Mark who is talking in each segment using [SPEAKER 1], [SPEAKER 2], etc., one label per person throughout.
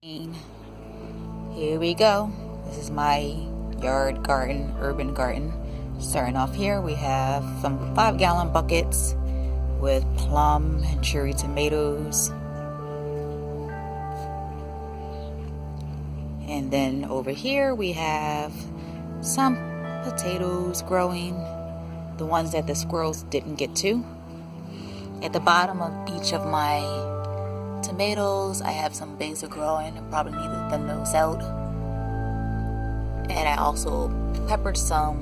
[SPEAKER 1] Here we go. This is my yard garden, urban garden. Starting off here, we have some 5-gallon buckets with plum and cherry tomatoes. And then over here we have some potatoes growing, the ones that the squirrels didn't get to. At the bottom of each of my tomatoes, I have some basil growing. I probably need to thin those out. And I also peppered some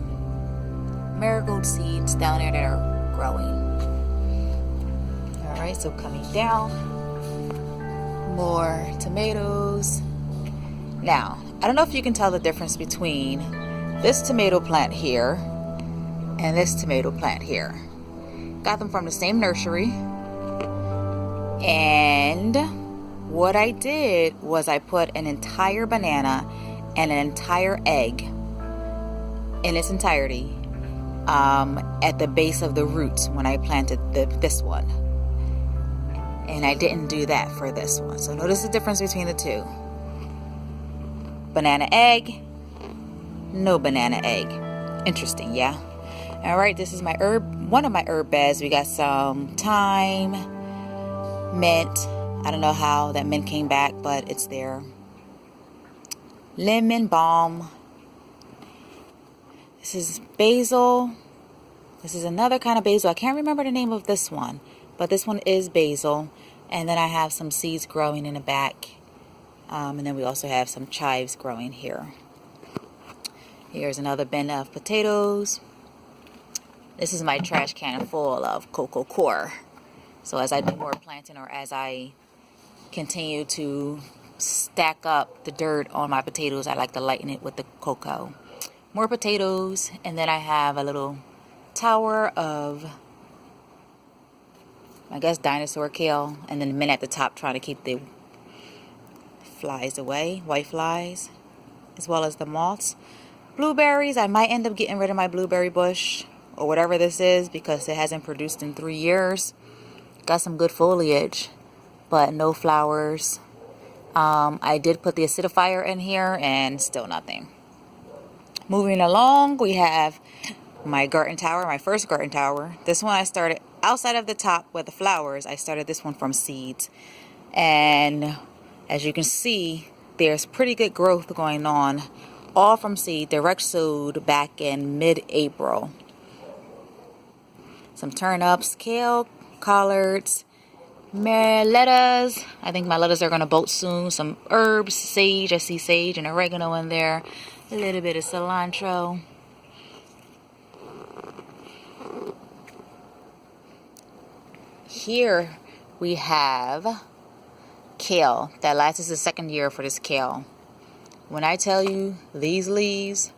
[SPEAKER 1] marigold seeds down there that are growing. Alright, so coming down, more tomatoes. Now, I don't know if you can tell the difference between this tomato plant here and this tomato plant here. Got them from the same nursery. And what I did was I put an entire banana and an entire egg in its entirety at the base of the roots when I planted this one. And I didn't do that for this one. So notice the difference between the two. Banana egg, no banana egg. Interesting, yeah? Alright, this is my one of my herb beds. We got some thyme, mint. I don't know how that mint came back, but it's there. Lemon balm. This is basil. This is another kind of basil. I can't remember the name of this one, but this one is basil. And then I have some seeds growing in the back. And then we also have some chives growing here. Here's another bin of potatoes. This is my trash can full of cocoa core. So as I do more planting, or as I continue to stack up the dirt on my potatoes, I like to lighten it with the cocoa. More potatoes, and then I have a little tower of, I guess, dinosaur kale, and then the mint at the top trying to keep the flies away, white flies, as well as the moths. Blueberries, I might end up getting rid of my blueberry bush or whatever this is because it hasn't produced in 3 years. Got some good foliage, but no flowers. I did put the acidifier in here and still nothing. Moving along, we have my garden tower, my first garden tower. This one I started outside of the top with the flowers. I started this one from seeds. And as you can see, there's pretty good growth going on. All from seed, direct sowed back in mid-April. Some turnips, kale, collards, lettuce. I think my lettuce are going to bolt soon. Some herbs, sage. I see sage and oregano in there. A little bit of cilantro. Here we have kale. That lasts is the second year for this kale. When I tell you these leaves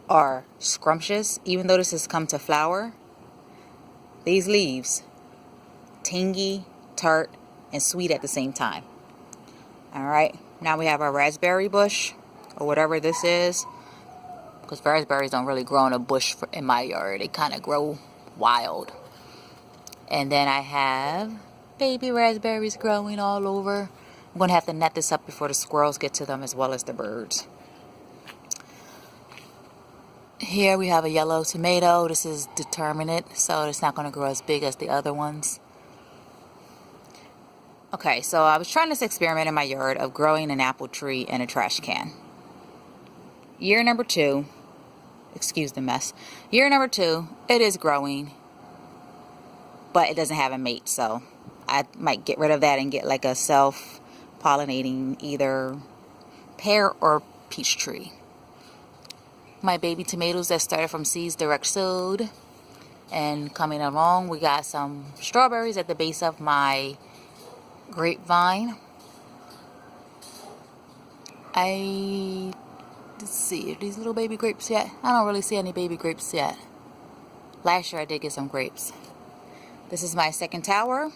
[SPEAKER 1] are scrumptious, even though this has come to flower, these leaves, tangy, tart, and sweet at the same time. Alright, now we have our raspberry bush, or whatever this is, because raspberries don't really grow in a bush in my yard. They kind of grow wild. And then I have baby raspberries growing all over. I'm going to have to net this up before the squirrels get to them, as well as the birds. Here we have a yellow tomato. This is determinate, so it's not going to grow as big as the other ones. Okay, so I was trying this experiment in my yard of growing an apple tree in a trash can. Year number 2, excuse the mess. Year number 2, it is growing, but it doesn't have a mate, so I might get rid of that and get like a self-pollinating either pear or peach tree. My baby tomatoes that started from seeds, direct sowed. And coming along, we got some strawberries at the base of my grapevine. Let's see, are these little baby grapes yet? I don't really see any baby grapes yet. Last year I did get some grapes. This is my second tower.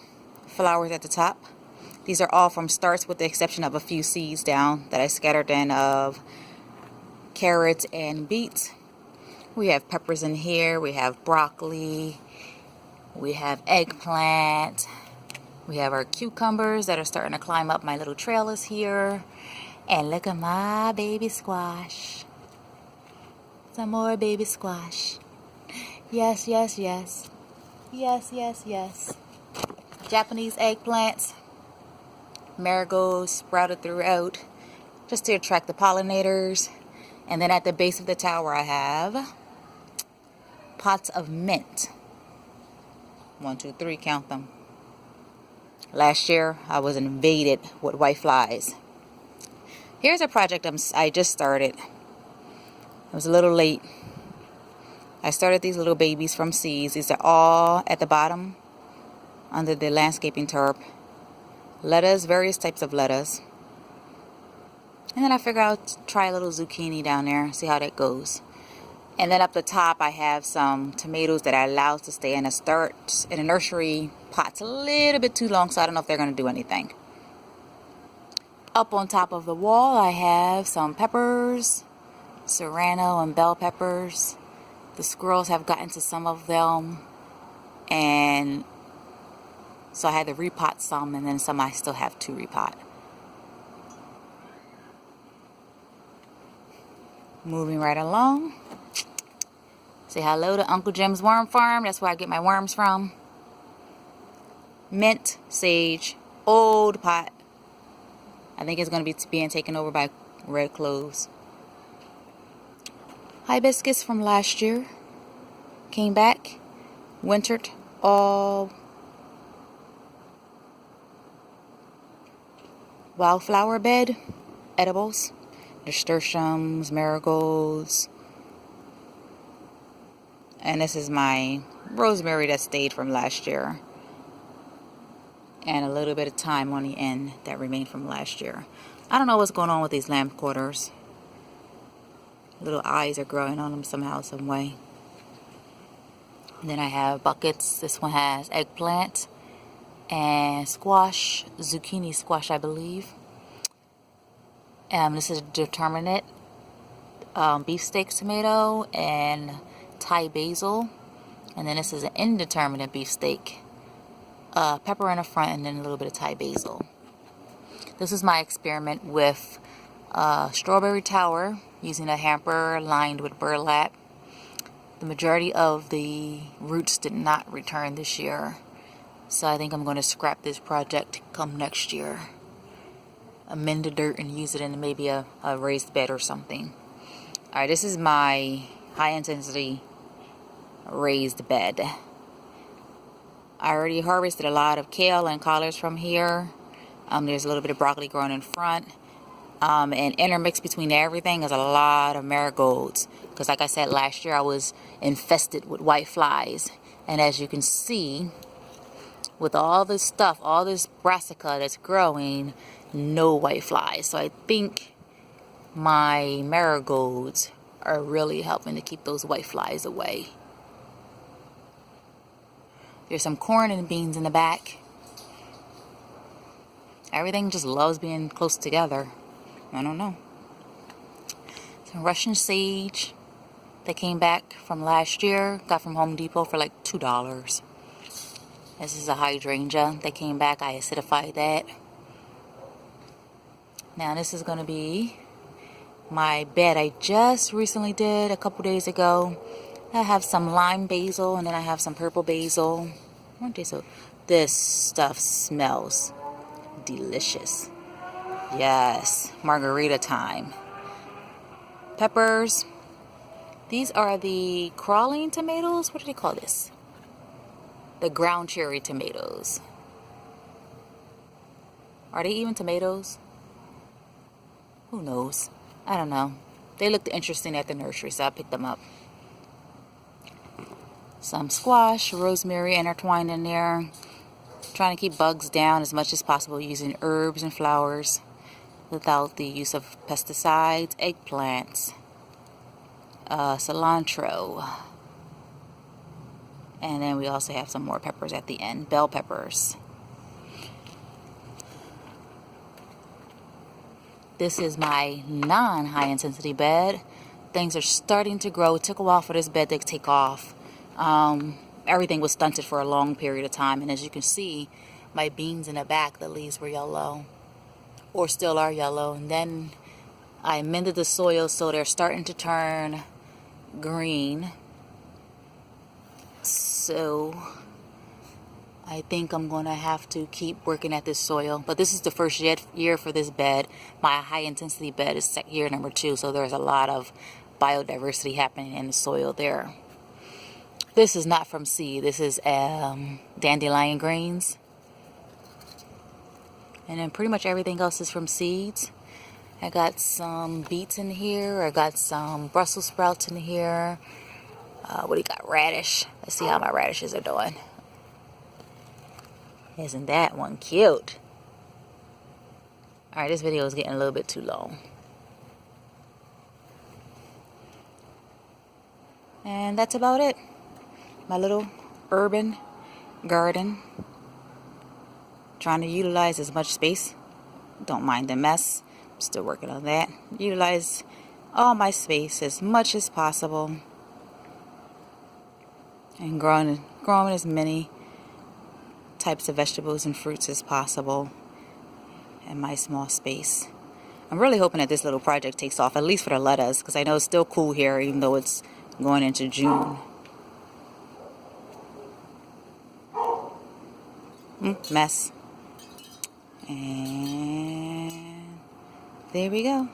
[SPEAKER 1] Flowers at the top. These are all from starts with the exception of a few seeds down that I scattered in of carrots and beets. We have peppers in here. We have broccoli. We have eggplant. We have our cucumbers that are starting to climb up my little trellis here. And look at my baby squash. Some more baby squash. Yes, yes, yes. Yes, yes, yes. Japanese eggplants. Marigolds sprouted throughout just to attract the pollinators. And then at the base of the tower I have pots of mint. 1, 2, 3, count them. Last year I was invaded with white flies. Here's a project I just started. I was a little late. I started these little babies from seeds. These are all at the bottom under the landscaping tarp. Lettuce, various types of lettuce. And then I figured I'll try a little zucchini down there, see how that goes. And then up the top I have some tomatoes that I allowed to stay in a nursery pots a little bit too long, so I don't know if they're going to do anything. Up on top of the wall I have some peppers, serrano and bell peppers. The squirrels have gotten to some of them, and so I had to repot some, and then some I still have to repot. Moving right along. Say hello to Uncle Jim's Worm Farm. That's where I get my worms from. Mint, sage, old pot. I think it's going to be being taken over by red cloves. Hibiscus from last year. Came back. Wintered all wildflower bed. Edibles. Nasturtiums, marigolds. And this is my rosemary that stayed from last year. And a little bit of thyme on the end that remained from last year. I don't know what's going on with these lamb quarters. Little eyes are growing on them somehow, some way. And then I have buckets. This one has eggplant and squash, zucchini squash, I believe. This is a determinate beefsteak tomato and Thai basil. And then this is an indeterminate beefsteak. Pepper in the front and then a little bit of Thai basil. This is my experiment with strawberry tower using a hamper lined with burlap. The majority of the roots did not return this year, so I think I'm going to scrap this project come next year. Amend the dirt and use it in maybe a raised bed or something. Alright, this is my high intensity raised bed. I already harvested a lot of kale and collards from here. There's a little bit of broccoli growing in front. And intermixed between everything is a lot of marigolds. Because like I said, last year I was infested with white flies. And as you can see, with all this stuff, all this brassica that's growing, no white flies. So I think my marigolds are really helping to keep those white flies away. There's some corn and beans in the back. Everything just loves being close together. I don't know. Some Russian sage that came back from last year. Got from Home Depot for like $2. This is a hydrangea that came back. I acidified that. Now this is going to be my bed I just recently did a couple days ago. I have some lime basil and then I have some purple basil. This stuff smells delicious. Yes, margarita time. Peppers. These are the crawling tomatoes. What do they call this? The ground cherry tomatoes. Are they even tomatoes? Who knows? I don't know. They looked interesting at the nursery, so I picked them up. Some squash, rosemary intertwined in there. Trying to keep bugs down as much as possible using herbs and flowers without the use of pesticides. Eggplants, cilantro, and then we also have some more peppers at the end, bell peppers. This is my non-high intensity bed. Things are starting to grow. It took a while for this bed to take off. Everything was stunted for a long period of time, and as you can see, my beans in the back, the leaves were yellow, or still are yellow. And then I amended the soil so they're starting to turn green. So I think I'm going to have to keep working at this soil. But this is the first year for this bed. My high intensity bed is year number 2, so there's a lot of biodiversity happening in the soil there. This is not from seed. This is dandelion greens. And then pretty much everything else is from seeds. I got some beets in here. I got some Brussels sprouts in here. What do you got? Radish. Let's see how my radishes are doing. Isn't that one cute? Alright, this video is getting a little bit too long. And that's about it. My little urban garden. Trying to utilize as much space. Don't mind the mess. I'm still working on that. Utilize all my space as much as possible. And growing as many types of vegetables and fruits as possible in my small space. I'm really hoping that this little project takes off, at least for the lettuce, because I know it's still cool here even though it's going into June. Mess. And there we go.